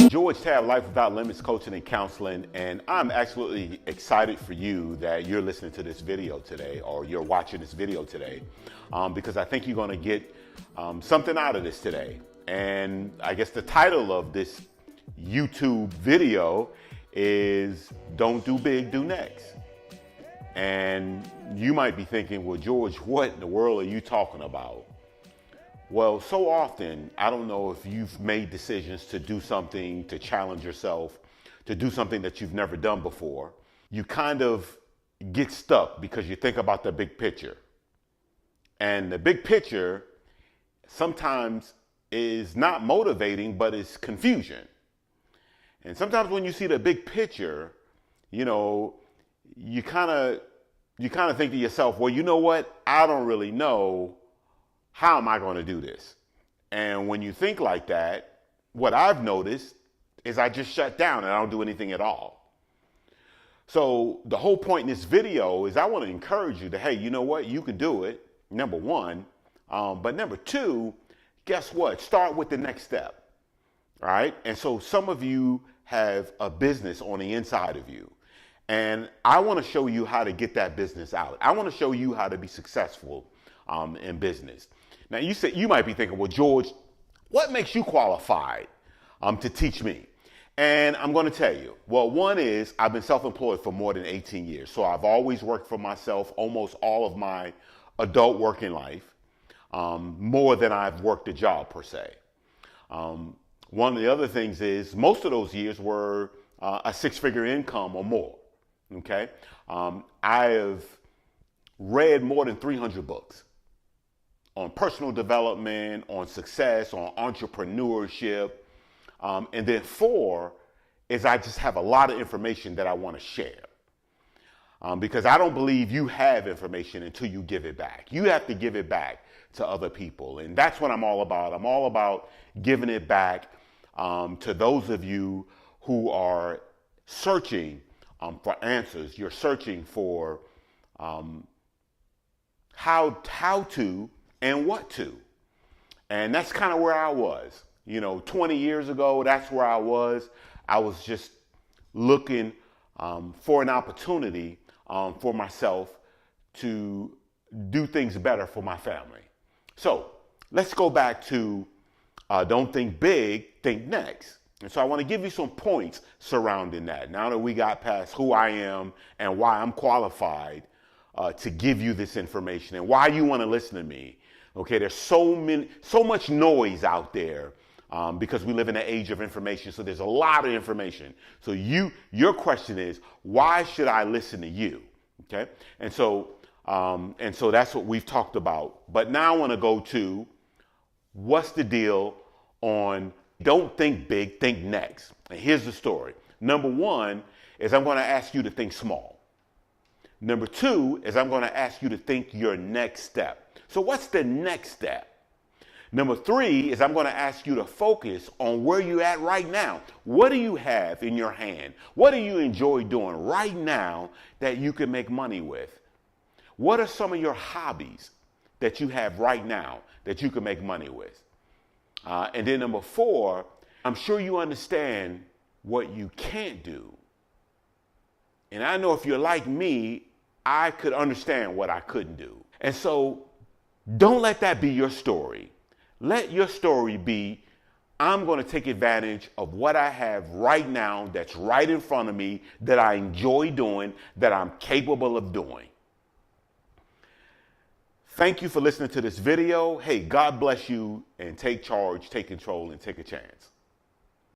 George Tab, Life Without Limits Coaching and Counseling, and I'm absolutely excited for you that you're listening to this video today, or you're watching this video today, because I think you're going to get something out of this today. And I guess the title of this YouTube video is Don't Do Big, Do Next. And you might be thinking, well, George, what in the world are you talking about? Well, so often, I don't know if you've made decisions to do something, to challenge yourself, to do something that you've never done before. You kind of get stuck because you think about the big picture. And the big picture sometimes is not motivating, but it's confusion. And sometimes when you see the big picture, you know, you kind of think to yourself, well, you know what? I don't really know. How am I going to do this? And when you think like that, what I've noticed is I just shut down and I don't do anything at all. So the whole point in this video is I want to encourage you to, hey, you know what? You can do it, number one. But number two, guess what? Start with the next step, all right? And so some of you have a business on the inside of you. And I want to show you how to get that business out. I want to show you how to be successful in business. Now, you might be thinking, well, George, what makes you qualified to teach me? And I'm going to tell you. Well, one is I've been self-employed for more than 18 years. So I've always worked for myself almost all of my adult working life, more than I've worked a job per se. One of the other things is most of those years were a six-figure income or more. Okay. I have read more than 300 books on personal development, on success, on entrepreneurship. And then four is I just have a lot of information that I want to share. Because I don't believe you have information until you give it back. You have to give it back to other people. And that's what I'm all about. I'm all about giving it back to those of you who are searching for answers. You're searching for how to and what to. And that's kind of where I was. 20 years ago, that's where I was. I was just looking for an opportunity for myself to do things better for my family. So let's go back to don't think big, think next. And so I want to give you some points surrounding that. Now that we got past who I am and why I'm qualified to give you this information and why you want to listen to me. Okay, there's so much noise out there because we live in an age of information. So there's a lot of information. So your question is, why should I listen to you? Okay, and so that's what we've talked about. But now I want to go to what's the deal on don't think big, think next. And here's the story. Number one is I'm going to ask you to think small. Number two is I'm going to ask you to think your next step. So what's the next step? Number three is I'm going to ask you to focus on where you're at right now. What do you have in your hand? What do you enjoy doing right now that you can make money with? What are some of your hobbies that you have right now that you can make money with? And then number four, I'm sure you understand what you can't do. And I know if you're like me, I could understand what I couldn't do. And so don't let that be your story. Let your story be, I'm going to take advantage of what I have right now that's right in front of me, that I enjoy doing, that I'm capable of doing. Thank you for listening to this video. Hey, God bless you, and take charge, take control, and take a chance.